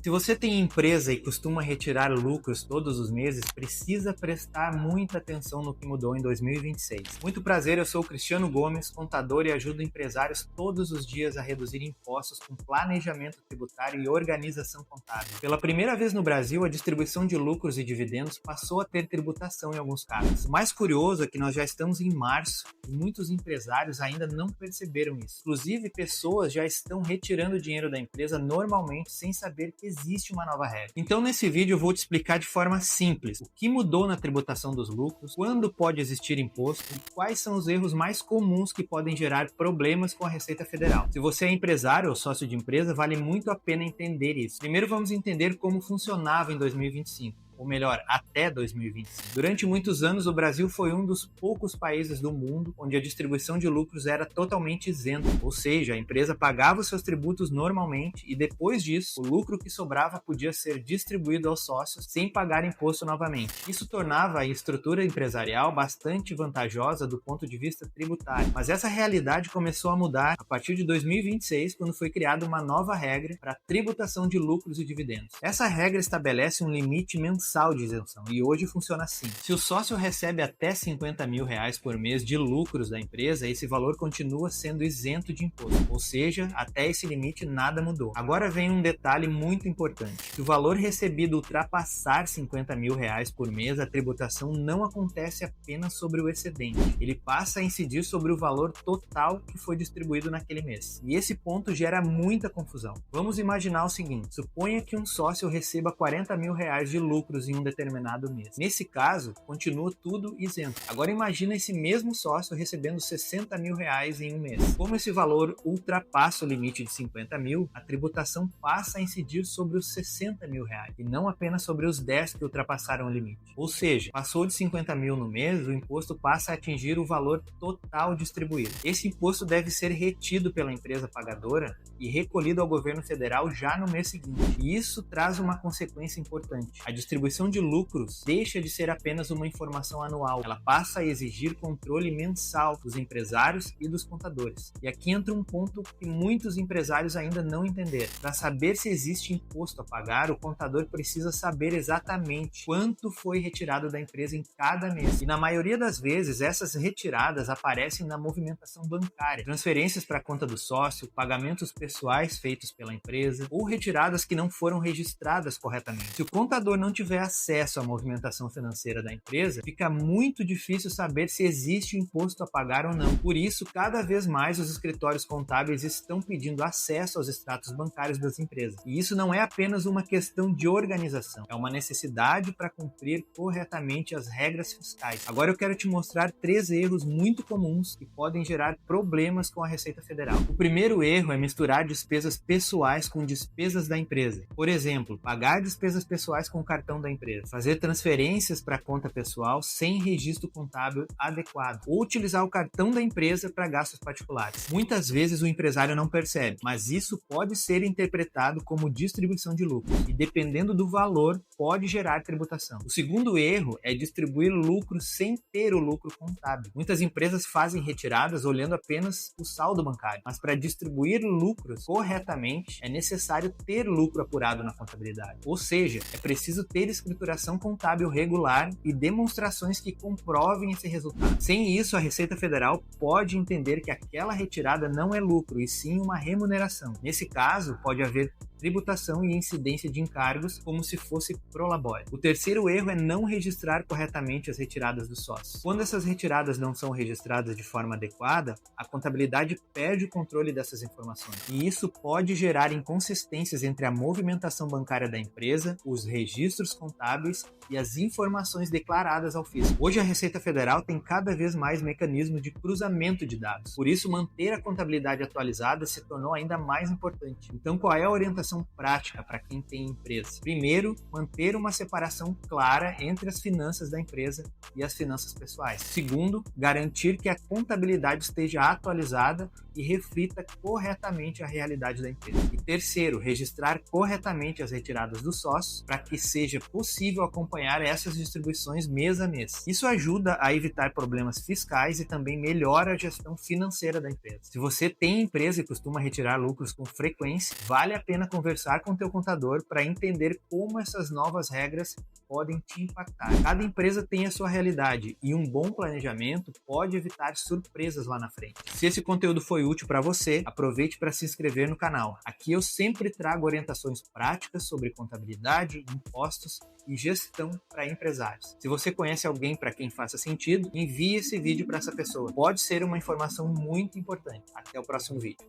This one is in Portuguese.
Se você tem empresa e costuma retirar lucros todos os meses, precisa prestar muita atenção no que mudou em 2026. Muito prazer, eu sou o Cristiano Gomes, contador e ajudo empresários todos os dias a reduzir impostos com planejamento tributário e organização contábil. Pela primeira vez no Brasil, a distribuição de lucros e dividendos passou a ter tributação em alguns casos. O mais curioso é que nós já estamos em março e muitos empresários ainda não perceberam isso. Inclusive, pessoas já estão retirando dinheiro da empresa normalmente sem saber que existe uma nova regra. Então, nesse vídeo eu vou te explicar de forma simples o que mudou na tributação dos lucros, quando pode existir imposto e quais são os erros mais comuns que podem gerar problemas com a Receita Federal. Se você é empresário ou sócio de empresa, vale muito a pena entender isso. Primeiro vamos entender como funcionava em 2025. Ou melhor, até 2025. Durante muitos anos, o Brasil foi um dos poucos países do mundo onde a distribuição de lucros era totalmente isenta, ou seja, a empresa pagava os seus tributos normalmente e depois disso, o lucro que sobrava podia ser distribuído aos sócios sem pagar imposto novamente. Isso tornava a estrutura empresarial bastante vantajosa do ponto de vista tributário, mas essa realidade começou a mudar a partir de 2026, quando foi criada uma nova regra para a tributação de lucros e dividendos. Essa regra estabelece um limite mensal de isenção e hoje funciona assim. Se o sócio recebe até R$50 mil por mês de lucros da empresa, esse valor continua sendo isento de imposto, ou seja, até esse limite nada mudou. Agora vem um detalhe muito importante. Se o valor recebido ultrapassar R$50 mil por mês, a tributação não acontece apenas sobre o excedente, ele passa a incidir sobre o valor total que foi distribuído naquele mês. E esse ponto gera muita confusão. Vamos imaginar o seguinte: suponha que um sócio receba R$40 mil de lucros em um determinado mês. Nesse caso, continua tudo isento. Agora imagina esse mesmo sócio recebendo R$60 mil em um mês. Como esse valor ultrapassa o limite de 50 mil, a tributação passa a incidir sobre os R$60 mil e não apenas sobre os 10 que ultrapassaram o limite. Ou seja, passou de 50 mil no mês, o imposto passa a atingir o valor total distribuído. Esse imposto deve ser retido pela empresa pagadora e recolhido ao governo federal já no mês seguinte. E isso traz uma consequência importante. A distribuição de lucros deixa de ser apenas uma informação anual, ela passa a exigir controle mensal dos empresários e dos contadores. E aqui entra um ponto que muitos empresários ainda não entenderam. Para saber se existe imposto a pagar, o contador precisa saber exatamente quanto foi retirado da empresa em cada mês. E na maioria das vezes, essas retiradas aparecem na movimentação bancária, transferências para a conta do sócio, pagamentos pessoais feitos pela empresa ou retiradas que não foram registradas corretamente. Se o contador não tiver acesso à movimentação financeira da empresa, fica muito difícil saber se existe imposto a pagar ou não. Por isso, cada vez mais os escritórios contábeis estão pedindo acesso aos extratos bancários das empresas. E isso não é apenas uma questão de organização, é uma necessidade para cumprir corretamente as regras fiscais. Agora eu quero te mostrar 3 erros muito comuns que podem gerar problemas com a Receita Federal. O primeiro erro é misturar despesas pessoais com despesas da empresa. Por exemplo, pagar despesas pessoais com o cartão da empresa, fazer transferências para a conta pessoal sem registro contábil adequado, ou utilizar o cartão da empresa para gastos particulares. Muitas vezes o empresário não percebe, mas isso pode ser interpretado como distribuição de lucros e, dependendo do valor, pode gerar tributação. O segundo erro é distribuir lucros sem ter o lucro contábil. Muitas empresas fazem retiradas olhando apenas o saldo bancário, mas para distribuir lucros corretamente é necessário ter lucro apurado na contabilidade. Ou seja, é preciso ter escrituração contábil regular e demonstrações que comprovem esse resultado. Sem isso, a Receita Federal pode entender que aquela retirada não é lucro, e sim uma remuneração. Nesse caso, pode haver tributação e incidência de encargos como se fosse prolabore. O terceiro erro é não registrar corretamente as retiradas dos sócios. Quando essas retiradas não são registradas de forma adequada, a contabilidade perde o controle dessas informações. E isso pode gerar inconsistências entre a movimentação bancária da empresa, os registros contábeis e as informações declaradas ao fisco. Hoje a Receita Federal tem cada vez mais mecanismos de cruzamento de dados. Por isso, manter a contabilidade atualizada se tornou ainda mais importante. Então, qual é a orientação prática para quem tem empresa? Primeiro, manter uma separação clara entre as finanças da empresa e as finanças pessoais. Segundo, garantir que a contabilidade esteja atualizada e reflita corretamente a realidade da empresa. E terceiro, registrar corretamente as retiradas dos sócios para que seja possível acompanhar essas distribuições mês a mês. Isso ajuda a evitar problemas fiscais e também melhora a gestão financeira da empresa. Se você tem empresa e costuma retirar lucros com frequência, vale a pena conversar com o teu contador para entender como essas novas regras podem te impactar. Cada empresa tem a sua realidade e um bom planejamento pode evitar surpresas lá na frente. Se esse conteúdo foi útil para você, aproveite para se inscrever no canal. Aqui eu sempre trago orientações práticas sobre contabilidade, impostos e gestão para empresários. Se você conhece alguém para quem faça sentido, envie esse vídeo para essa pessoa. Pode ser uma informação muito importante. Até o próximo vídeo.